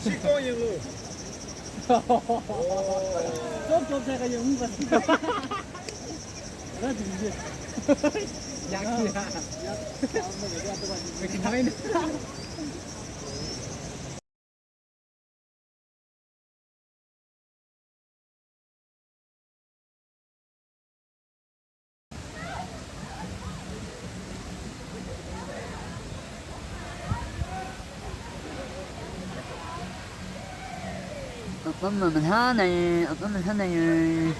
식도잉으로. 좀 제가 영웅 같습니다. 나 진짜. 약이야. 왜 이렇게 나와 있는? 어떤 놈은 하나에, 어떤 놈은 하나에.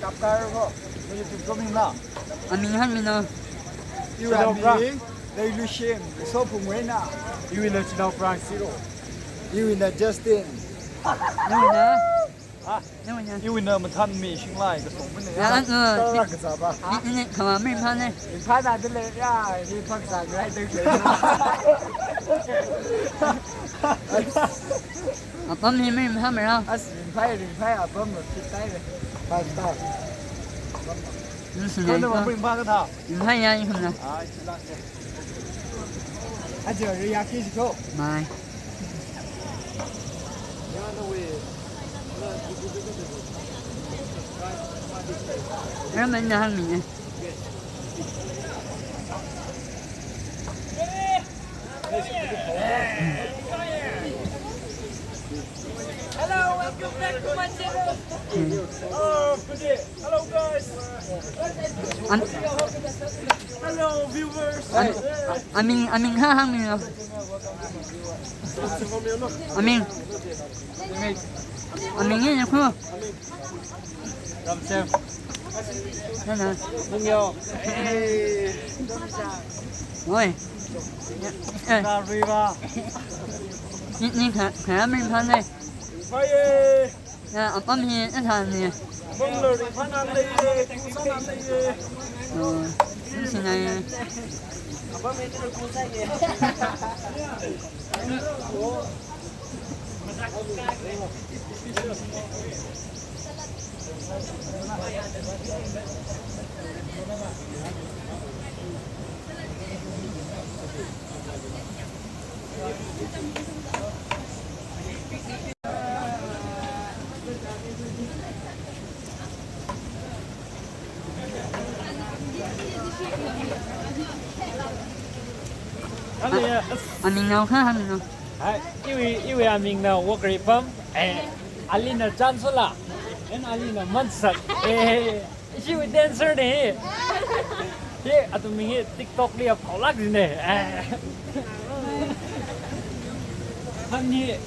Cặp ca không? Bây giờ chụp cho mình nào. Amin Hamino. Yêu là mình. Đây Lucien, số phụ nguyễn nào. You will let you know Frank Zero. You là Justin. 누구냐? À, 누구냐? yêu là mình thân mình sinh lại cái số bên này. 야, Sao là cái sao ba? 이제 가만히 파네. Phát ra đến lên ra, đi phát ra cái này đứng lên. 어떤 힘을 하면 À, đừng phải à, bấm một cái tay này. Phát tao. 무슨 Con nó mà 얘기야? mình ba cái thảo. 임하야 이거나. À, chỉ là cái. À, giờ đi ăn cái gì không? 마이. 그러면 이제 한미네. Hello, welcome back to my channel. Oh, good. Hello guys. Hello viewers. 아민 하항미요. 아민. 아민이 그. Làm xem. 하나. Mừng nhiều. 왜? Ra riva. 니 가면 파네. Phải. 야, 어떤 힘이 사는 Mừng lời đi phát ăn đi. Cú sao ăn đi. 무슨 아민 nào khác hẳn nào.因为mình là work rate from, Ali là chancellor, and Ali là mansak, she was dancer này, thế à tụi mình TikTok đi học khẩu lắc gì này, hắn như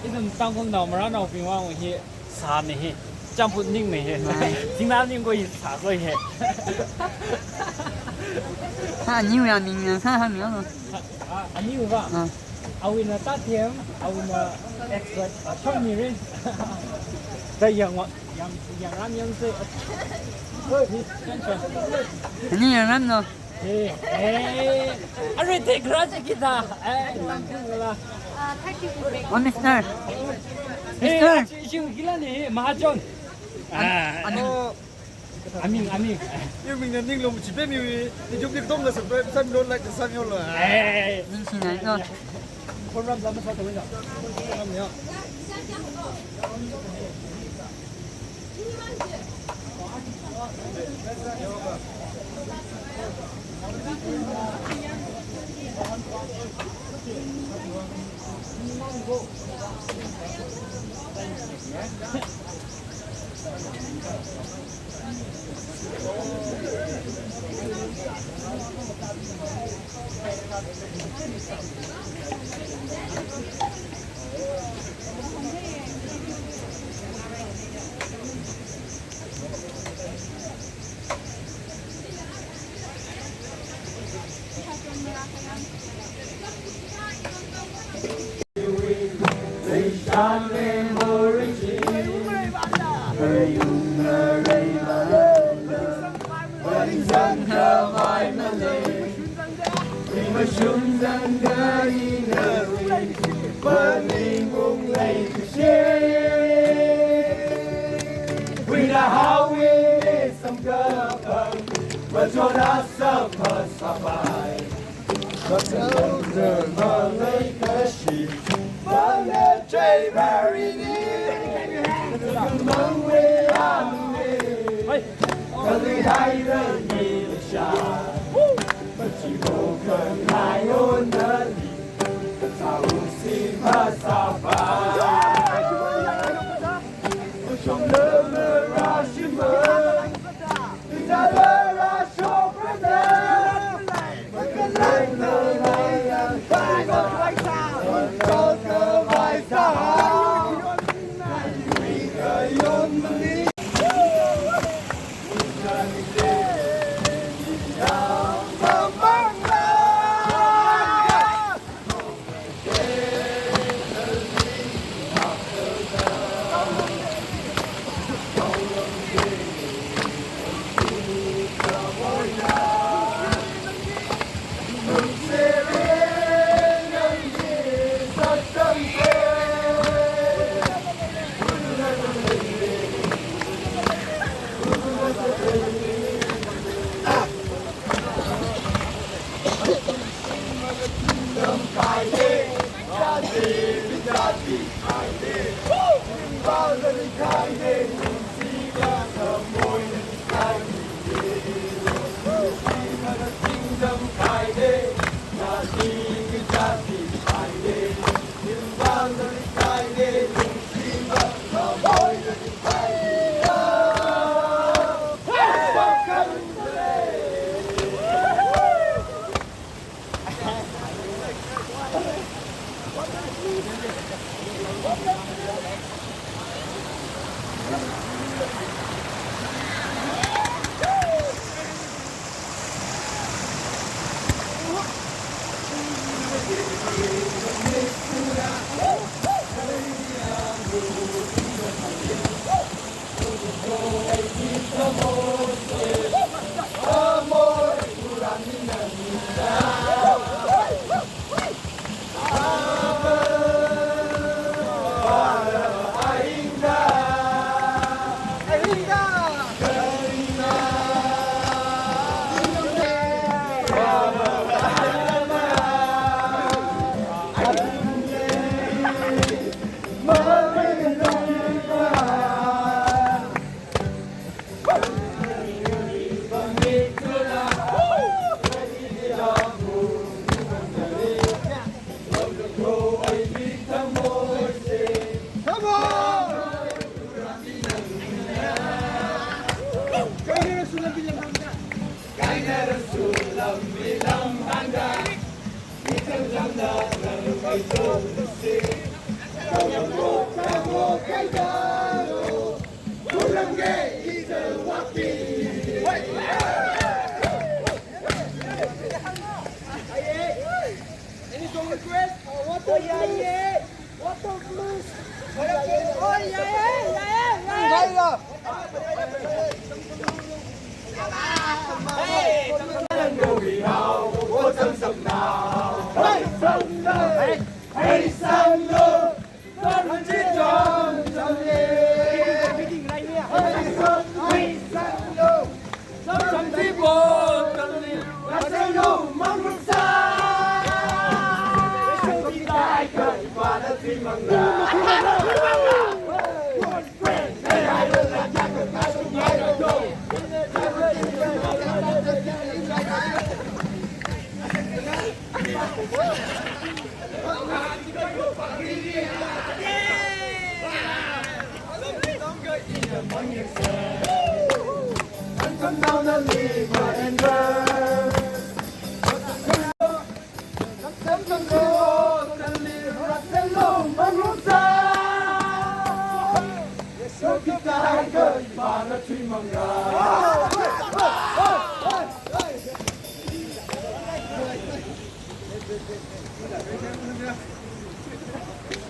이런 땅콩 나무라 나오 빙왕 히 사네 짬푸 닝네 딩나닝 거이 사거 해 아니요 아민 하면 아니요 봐 아우나 따템 아우나 엑스트라 처음이래 대양 양람 연세 아니 양람 너 아르테 그라지 기타 랑크라 미스터 지금 길라네 마하존 아민 Yêu mình là ninh lùng chỉ biết mình thì chúng mình không là sập đôi sân đôi lại từ sân nhau rồi. 민신아 너 Con răm răm sao tới nhở? Răm nhở?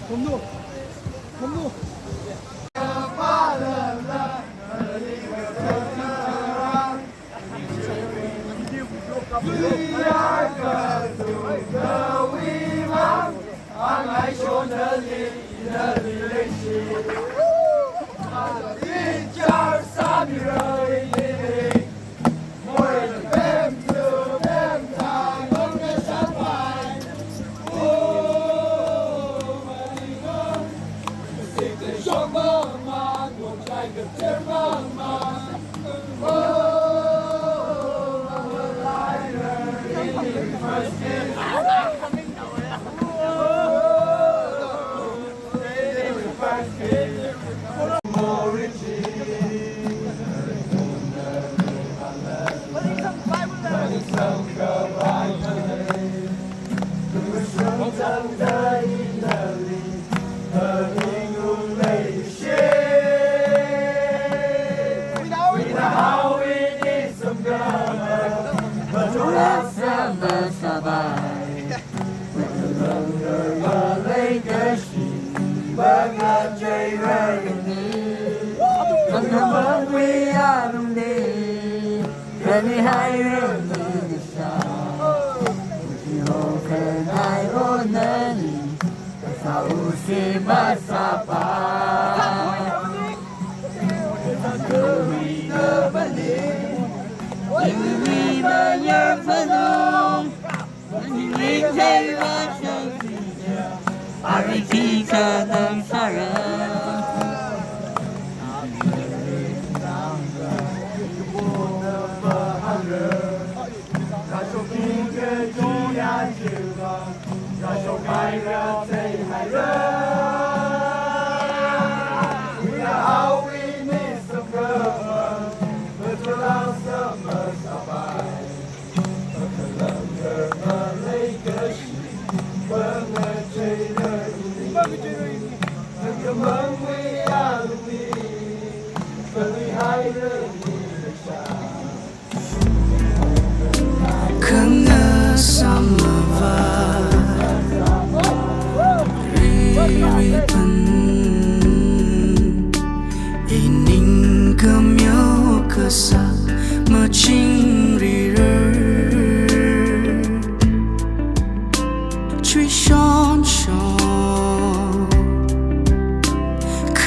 Không đủ. Không đủ.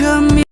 Come